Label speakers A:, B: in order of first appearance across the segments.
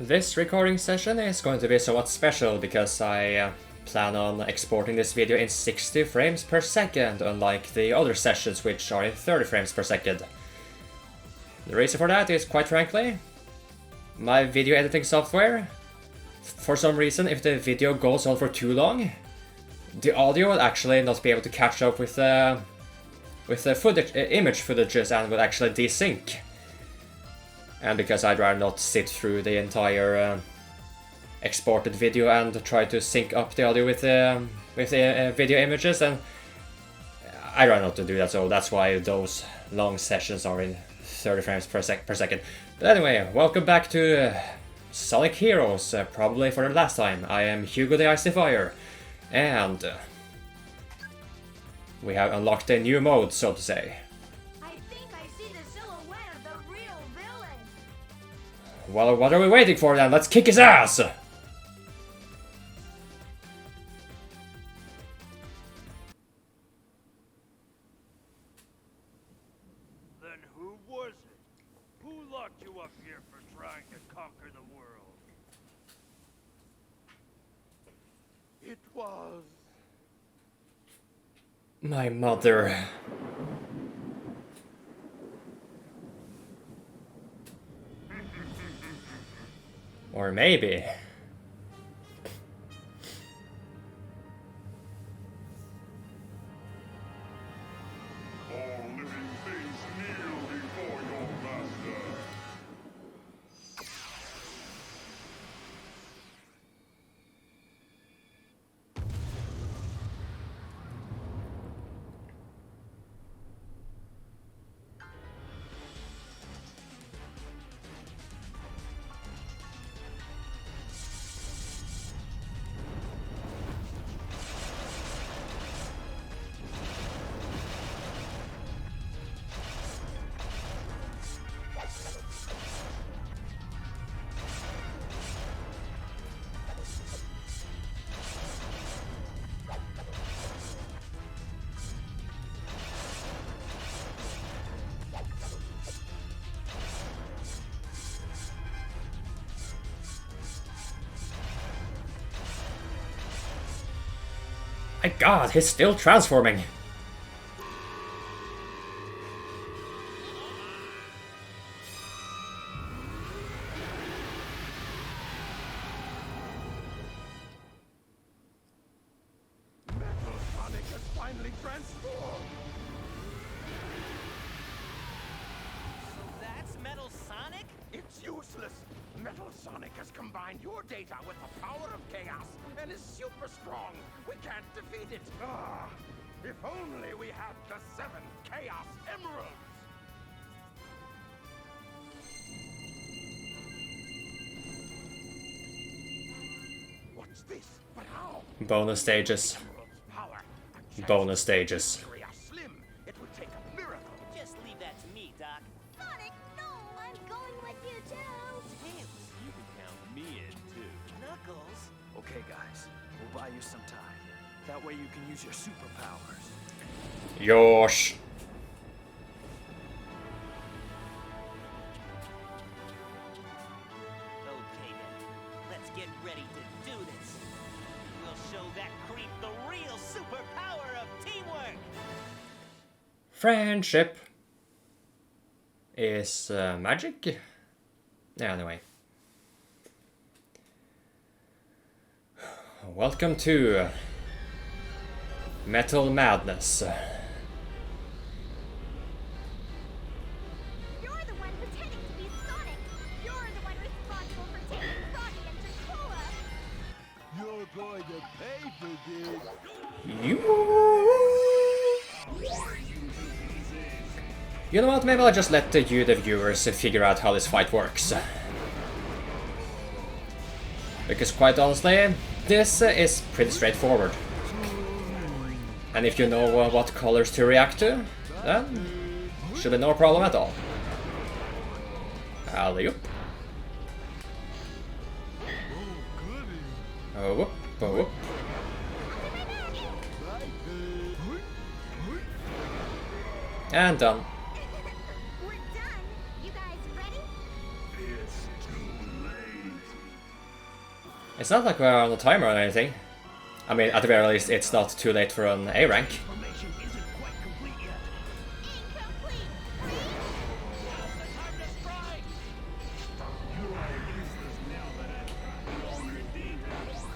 A: This recording session is going to be somewhat special because I plan on exporting this video in 60 frames per second, unlike the other sessions which are in 30 frames per second. The reason for that is, quite frankly, my video editing software. For some reason, if the video goes on for too long, the audio will actually not be able to catch up with the footage, image footages, and will actually desync. And because I'd rather not sit through the entire exported video and try to sync up the audio with the video images, and I'd rather not to do that, so that's why those long sessions are in 30 frames per second. But anyway, welcome back to Sonic Heroes, probably for the last time. I am Hugo the Icy Fire, and we have unlocked a new mode, so to say. Well, what are we waiting for then? Let's kick his ass! Then
B: who was it? Who locked you up here for trying to conquer the world? It was...
A: my mother. Or maybe.
C: All living things kneel before your master.
A: My god, he's still transforming!
B: Metal Sonic has finally transformed!
D: So that's Metal Sonic?
B: It's useless! Metal Sonic has combined your data with the power of chaos and is super strong! We can't defeat it! Ah, if only we had the 7 Chaos Emeralds! What's this? But how?
A: Bonus stages.
B: Emerald's power. A
A: Bonus stages.
B: victory are slim. It would take a miracle.
D: Just leave that to me, Doc.
E: Sonic, no! I'm going with you too!
D: Tails,
F: You can count me in, too.
D: Knuckles.
F: Okay, guys. We'll buy you some time. That way you can use your superpowers.
A: Yosh.
D: Okay then, let's get ready to do this. We'll show that creep the real superpower of teamwork.
A: Friendship is magic? Yeah, anyway. Welcome to Metal Madness.
E: You're the one pretending to be Sonic! You're the one responsible for taking Froggy and Dracola!
B: You're going to pay for this.
A: You know what, maybe I'll just let the viewers, figure out how this fight works. Because quite honestly, this is pretty straightforward. And if you know what colors to react to, then should be no problem at all. Alley-oop. Oh, whoop, oh, whoop. And done.
E: We're done! You guys ready?
C: It's too late.
A: It's not like we're on a timer or anything. I mean, at the very least, it's not too late for an A rank.
F: Formation isn't quite complete yet.
E: Incomplete.
D: Now's the time to strike!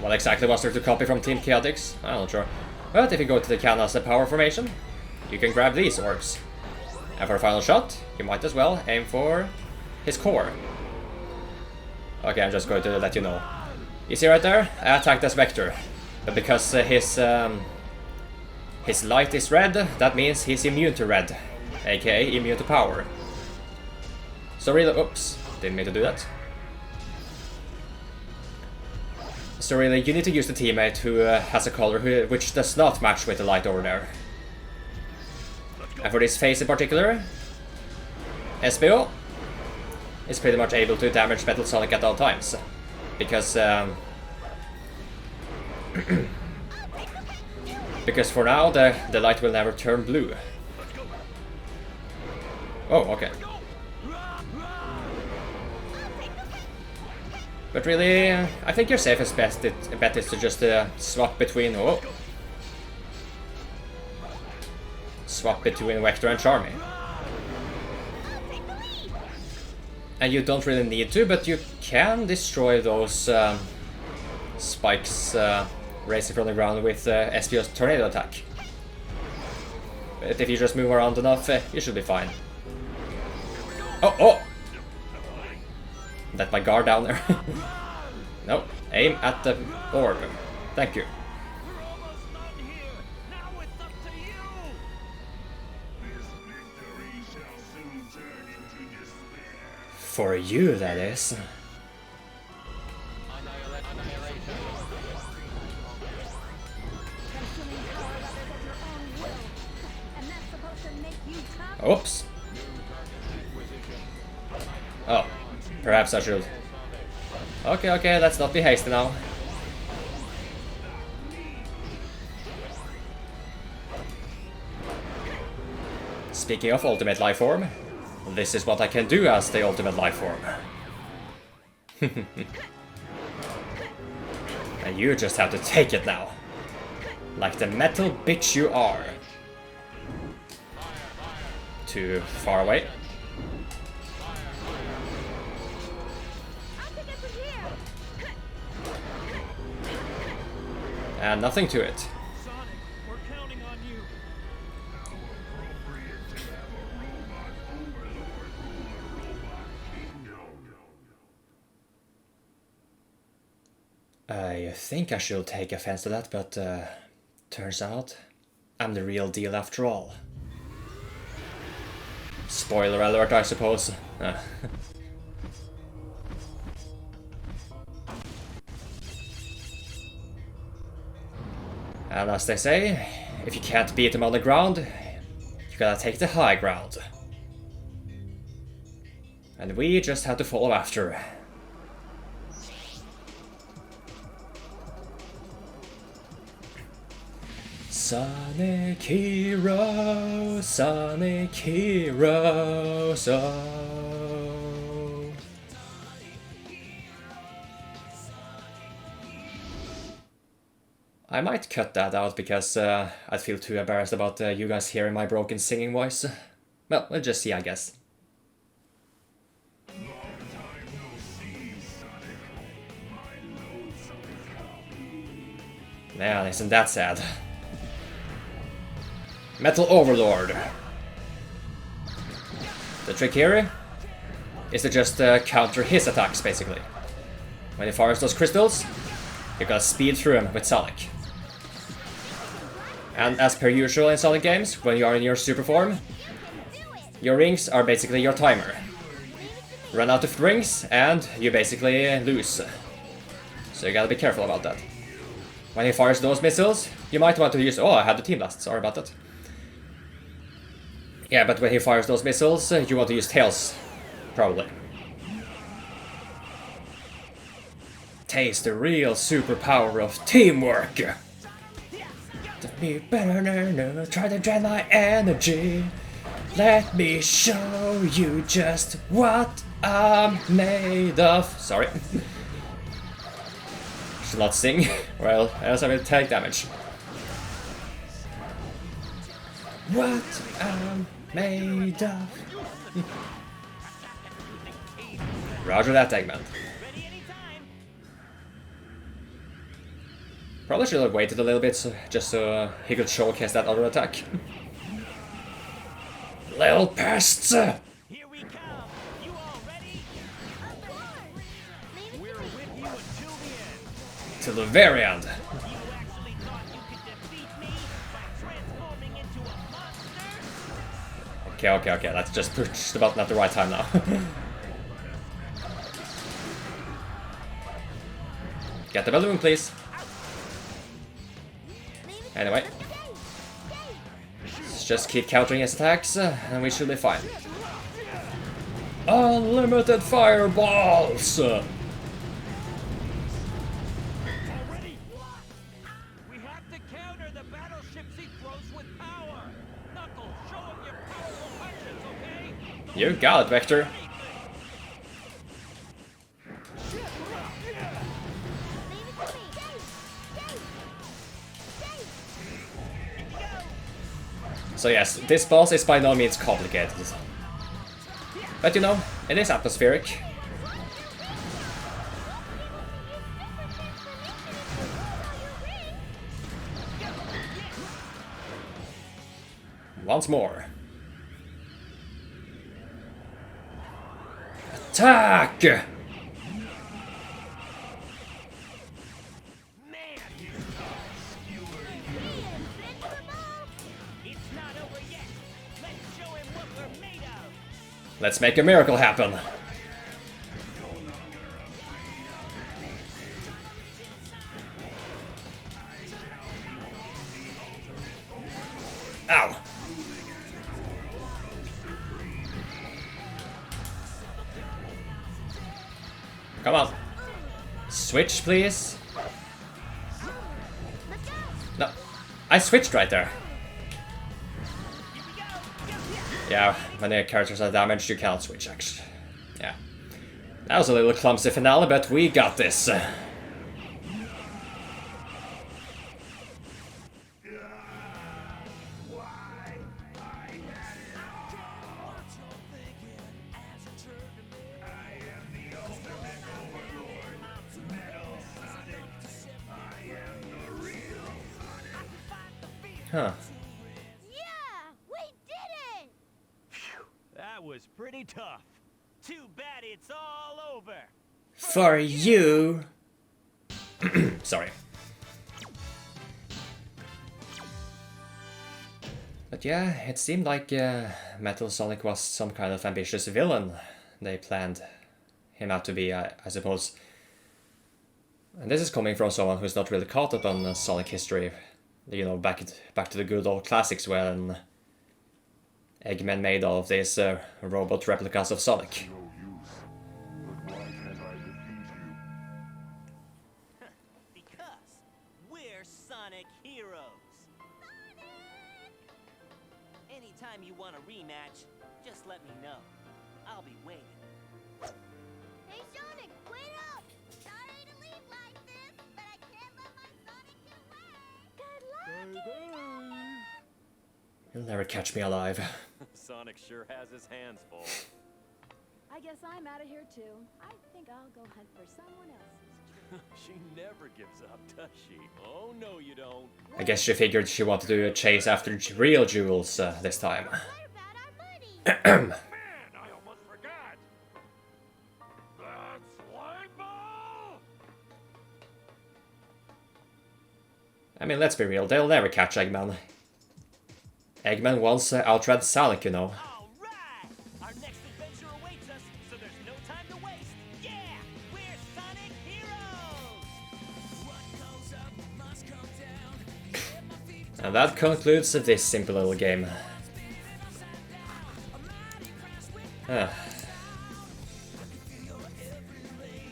A: What exactly was there to copy from Team Chaotix? I'm not sure. But if you go to the Canas power formation, you can grab these orbs. And for a final shot, you might as well aim for his core. Okay, I'm just going to let you know. You see right there? I attacked as Vector. But because his light is red, that means he's immune to red. AKA immune to power. So really, oops, didn't mean to do that. So really, you need to use the teammate who has a color which does not match with the light over there. And for this phase in particular, SBO is pretty much able to damage Metal Sonic at all times. Because because for now the light will never turn blue. Oh, okay. But really, I think your safest bet is to just swap between Vector and Charmy. And you don't really need to, but you can destroy those spikes racing from the ground with SBO's tornado attack. But if you just move around enough, you should be fine. Oh! Let my guard down there. No, aim at the orb. Thank you.
D: We're almost done here! Now it's up to you!
C: This victory shall soon turn into despair.
A: For you, that is.
E: Consuming power levels at your own will. And that's supposed to make you tough?
A: Oops. Oh, perhaps I should. Okay, let's not be hasty now. Speaking of ultimate life form, this is what I can do as the ultimate life form. And you just have to take it now. Like the metal bitch you are. Too far away.
E: I'll pick up from here.
A: And nothing to it.
F: Sonic, we're counting on you.
A: I think I should take offense to that, but turns out I'm the real deal after all. Spoiler alert, I suppose. And as they say, if you can't beat them on the ground, you gotta take the high ground. And we just have to follow after. Sonic Hero, Sonic Hero, so... I might cut that out because I'd feel too embarrassed about you guys hearing my broken singing voice. Well, we'll just see, I guess. Man, isn't that sad? Metal Overlord. The trick here is to just counter his attacks, basically. When he fires those crystals, you gotta speed through him with Sonic. And as per usual in Sonic games, when you are in your super form, your rings are basically your timer. Run out of rings and you basically lose. So you gotta be careful about that. When he fires those missiles, you might want to use... Oh, I had the Team Blast, sorry about that. Yeah, but when he fires those missiles, you want to use Tails, probably. Taste the real superpower of teamwork! To be better, try to drain my energy. Let me show you just what I'm made of. Sorry. Should not sing. Well, else I will take damage. What I'm made of. Roger that, Eggman. Probably should have waited a little bit just so he could showcase that other attack. Little pests!
D: Here we come. You all ready? We're with you until the end.
A: Till the very end.
D: You actually thought you could defeat me by transforming into a monster?
A: Okay, that's just pushed the button at the right time now. Get the balloon, please. Anyway. Let's just keep countering his attacks, and we should be fine. Unlimited fireballs!
D: Already? We have to counter the battleships he throws with power. Knuckles, show him your powerful punches, okay?
A: You got it, Vector. So yes, this boss is by no means complicated. But you know, it is atmospheric. Once more. Attack! Let's make a miracle happen. Ow. Come on. Switch, please. No. I switched right there. Yeah, when the characters are damaged, you cannot switch, actually. Yeah. That was a little clumsy finale, but we got this. Huh.
D: That was pretty tough. Too bad it's all over.
A: For you. Sorry. But yeah, it seemed like Metal Sonic was some kind of ambitious villain they planned him out to be, I suppose. And this is coming from someone who's not really caught up on Sonic history. You know, back to the good old classics when Eggman made all of these robot replicas of Sonic.
C: No use. But why can't I defeat you?
D: Because we're Sonic heroes. Anytime you want a rematch, just let me know. I'll be waiting.
E: Hey, Sonic, wait up! Sorry to leave like this, but I can't let my Sonic get away. Good luck!
A: You'll never catch me alive.
G: Sonic sure has his hands full.
H: I guess I'm out of here too. I think I'll go hunt for someone else's.
G: She never gives up, does she? Oh, no, you don't.
A: I guess she figured she wanted to do a chase after real jewels this time.
E: What about our money?
B: Man, I almost forgot. That slime ball!
A: I mean, let's be real, they'll never catch Eggman. Eggman once outran Sonic, you know.
D: All right! Our next adventure awaits us, so there's no time to waste. Yeah! We're Sonic heroes! What goes up must come down.
A: And that concludes this simple little game.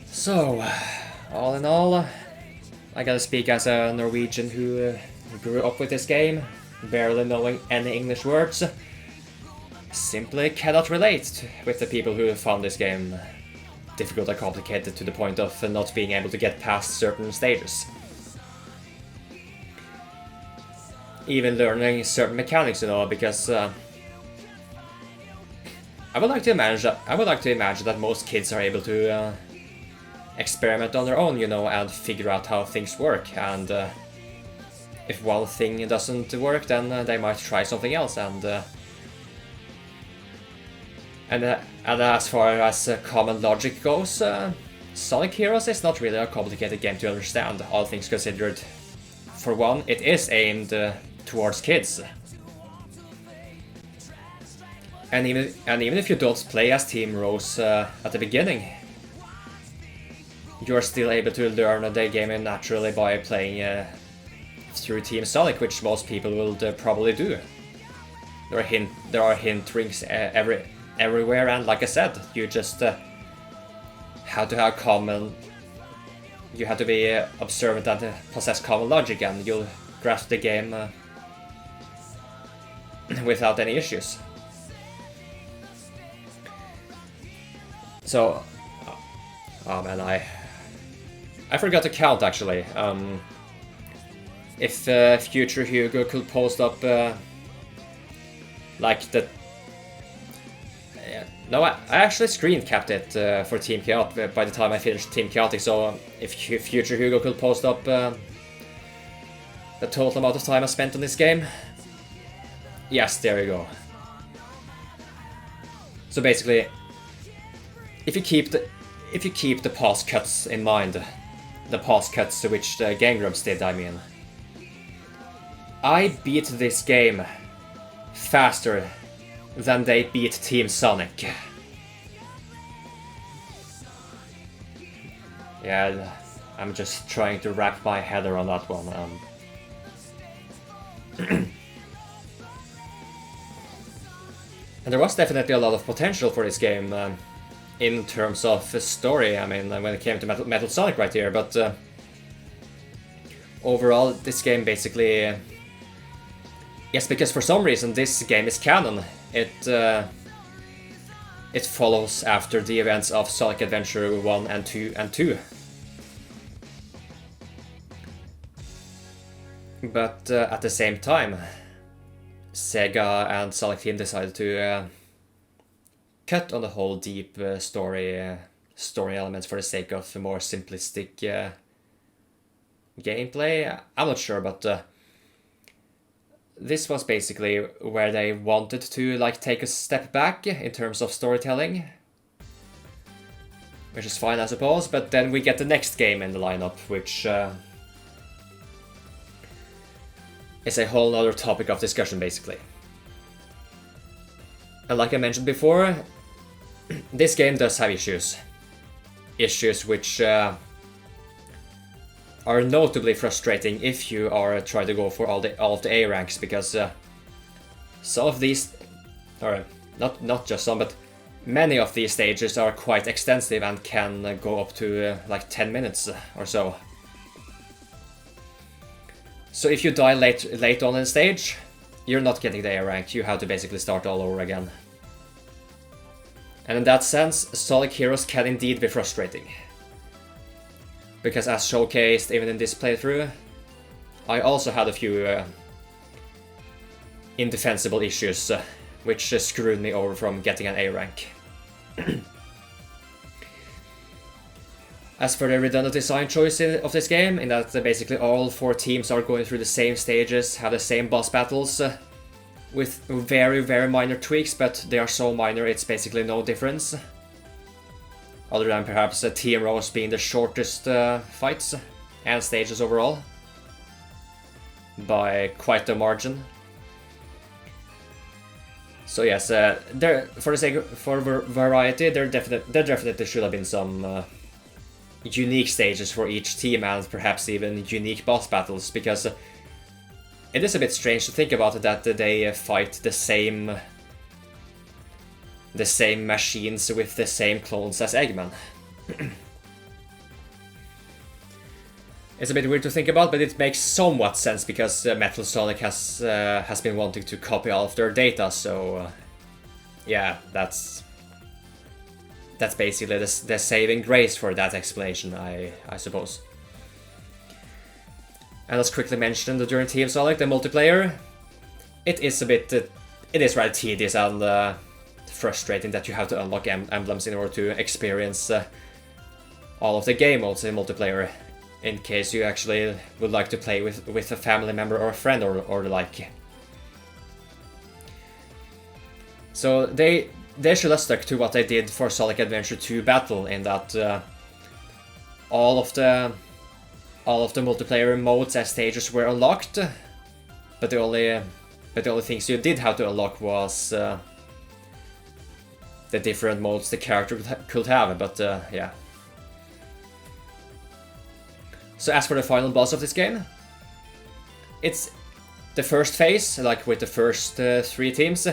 A: So, all in all, I gotta speak as a Norwegian who grew up with this game, barely knowing any English words. simply cannot relate with the people who found this game difficult and complicated to the point of not being able to get past certain stages. Even learning certain mechanics, you know, because I would like to imagine that most kids are able to experiment on their own, you know, and figure out how things work. And if one thing doesn't work, then they might try something else. And as far as common logic goes, Sonic Heroes is not really a complicated game to understand, all things considered. For one, it is aimed towards kids. And even if you don't play as Team Rose at the beginning, you're still able to learn the game naturally by playing through Team Sonic, which most people will probably do. There are hint rings everywhere, and like I said, you just have to have common. You have to be observant and possess common logic, and you'll grasp the game without any issues. So, oh man, I forgot to count actually. If future Hugo could post up like the. No, I actually screen capped it for Team Chaotic by the time I finished Team Chaotic, so if future Hugo could post up the total amount of time I spent on this game. Yes, there you go. So basically, if you keep the past cuts in mind, the past cuts which the Gang Grumps did, I mean, I beat this game faster than they beat Team Sonic. Yeah, I'm just trying to wrap my head around that one. And there was definitely a lot of potential for this game in terms of story. I mean, when it came to Metal Sonic right here, but overall, this game basically. Yes, because for some reason this game is canon. It follows after the events of Sonic Adventure 1 and 2. But at the same time, Sega and Sonic Team decided to cut on the whole deep story elements for the sake of more simplistic gameplay. I'm not sure, but this was basically where they wanted to like take a step back in terms of storytelling, which is fine, I suppose. But then we get the next game in the lineup, which is a whole other topic of discussion, basically. And like I mentioned before, this game does have issues which are notably frustrating if you are trying to go for all of the A ranks, because some of these, or not just some, but many of these stages are quite extensive and can go up to like 10 minutes or so. So if you die late on in the stage, you're not getting the A rank. You have to basically start all over again. And in that sense, Sonic Heroes can indeed be frustrating. Because as showcased even in this playthrough, I also had a few indefensible issues which screwed me over from getting an A rank. As for the redundant design choice of this game, in that basically all 4 teams are going through the same stages, have the same boss battles, with very, very minor tweaks, but they are so minor it's basically no difference. Other than perhaps Team Rose being the shortest fights and stages overall, by quite a margin. So yes, there for the sake for variety, there definitely should have been some unique stages for each team, and perhaps even unique boss battles, because it is a bit strange to think about it that they fight the same machines with the same clones as Eggman. It's a bit weird to think about, but it makes somewhat sense because Metal Sonic has been wanting to copy all of their data, so yeah, that's basically the saving grace for that explanation, I suppose. And as quickly mentioned during Team Sonic, the multiplayer, it is rather tedious and frustrating that you have to unlock emblems in order to experience all of the game modes in multiplayer, in case you actually would like to play with a family member or a friend or the like. So they should have stuck to what they did for Sonic Adventure 2 Battle, in that all of the multiplayer modes and stages were unlocked, but the only things you did have to unlock was the different modes the character could have. But yeah. So as for the final boss of this game, it's the first phase, like with the first 3 teams,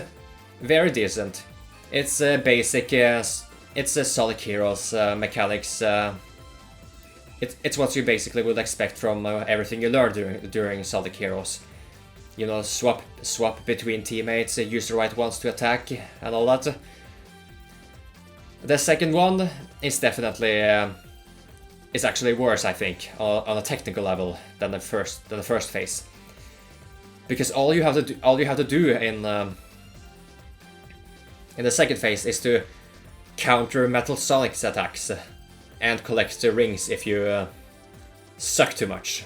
A: very decent. It's basic, it's a Sonic Heroes mechanics. It's what you basically would expect from everything you learned during Sonic Heroes. You know, swap between teammates, use the right ones to attack, and all that. The second one is definitely is actually worse, I think, on a technical level than the first phase. Because all you have to do in the second phase is to counter Metal Sonic's attacks and collect the rings if you suck too much.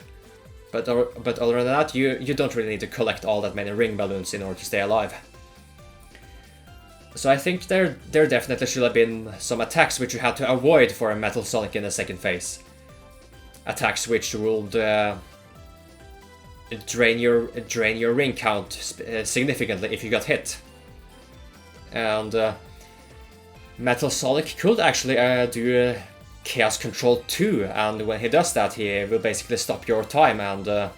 A: But other than that, you don't really need to collect all that many ring balloons in order to stay alive. So I think there definitely should have been some attacks which you had to avoid for a Metal Sonic in the second phase. Attacks which would drain your ring count significantly if you got hit. And Metal Sonic could actually do Chaos Control 2, and when he does that, he will basically stop your time, and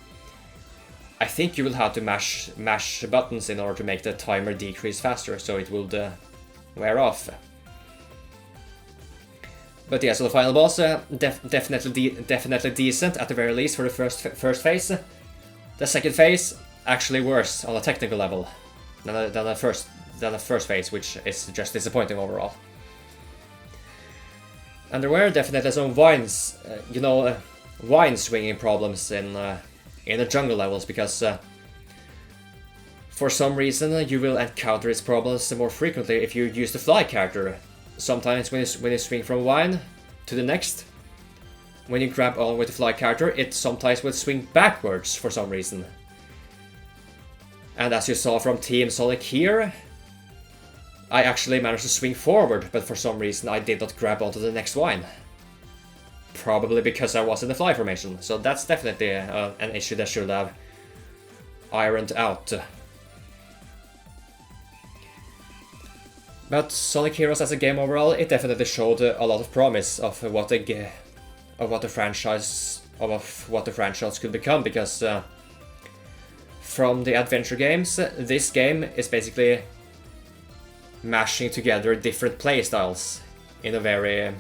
A: I think you will have to mash buttons in order to make the timer decrease faster, so it will wear off. But yeah, so the final boss, definitely decent at the very least for the first phase. The second phase actually worse on a technical level than the first phase, which is just disappointing overall. And there were definitely some wine swinging problems in the jungle levels, because for some reason you will encounter its problems more frequently if you use the fly character. Sometimes when you swing from wine to the next, when you grab on with the fly character, it sometimes will swing backwards for some reason. And as you saw from Team Sonic here, I actually managed to swing forward, but for some reason I did not grab onto the next wine. Probably because I was in the fly formation, so that's definitely an issue that should have ironed out. But Sonic Heroes as a game overall, it definitely showed a lot of promise of what the franchise could become, because from the adventure games, this game is basically mashing together different playstyles in a very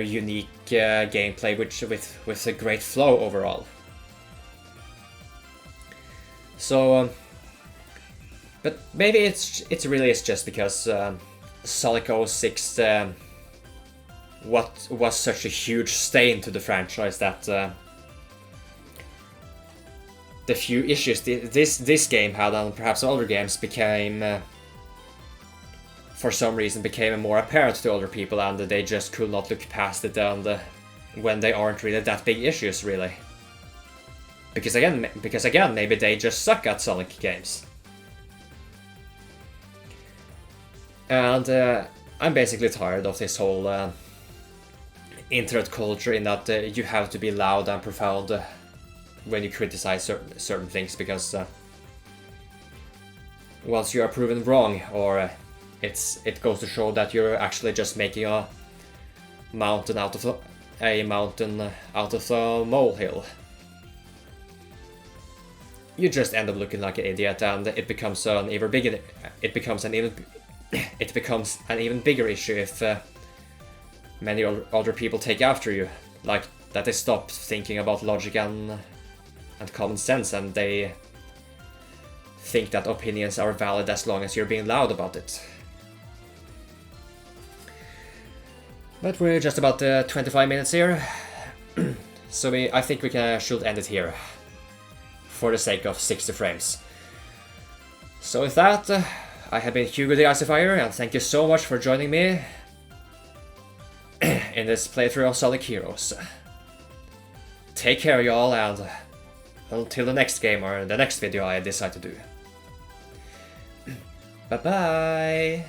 A: unique gameplay, with a great flow overall. So, but maybe it's really just because Sonic 06 what was such a huge stain to the franchise that the few issues this game had, and perhaps other games, became for some reason became more apparent to other people, and they just could not look past it, and when they aren't really that big issues, really. Because again, maybe they just suck at Sonic games. And I'm basically tired of this whole internet culture, in that you have to be loud and profound when you criticize certain things, because once you are proven wrong, or it goes to show that you're actually just making a mountain out of a molehill, you just end up looking like an idiot, and it becomes an even bigger issue if many other people take after you, like that they stop thinking about logic and common sense, and they think that opinions are valid as long as you're being loud about it. But we're just about 25 minutes here, so I think we should end it here, for the sake of 60 frames. So with that, I have been Hugo the Icifier, and thank you so much for joining me in this playthrough of Sonic Heroes. Take care, y'all, and until the next game or the next video I decide to do. Bye bye!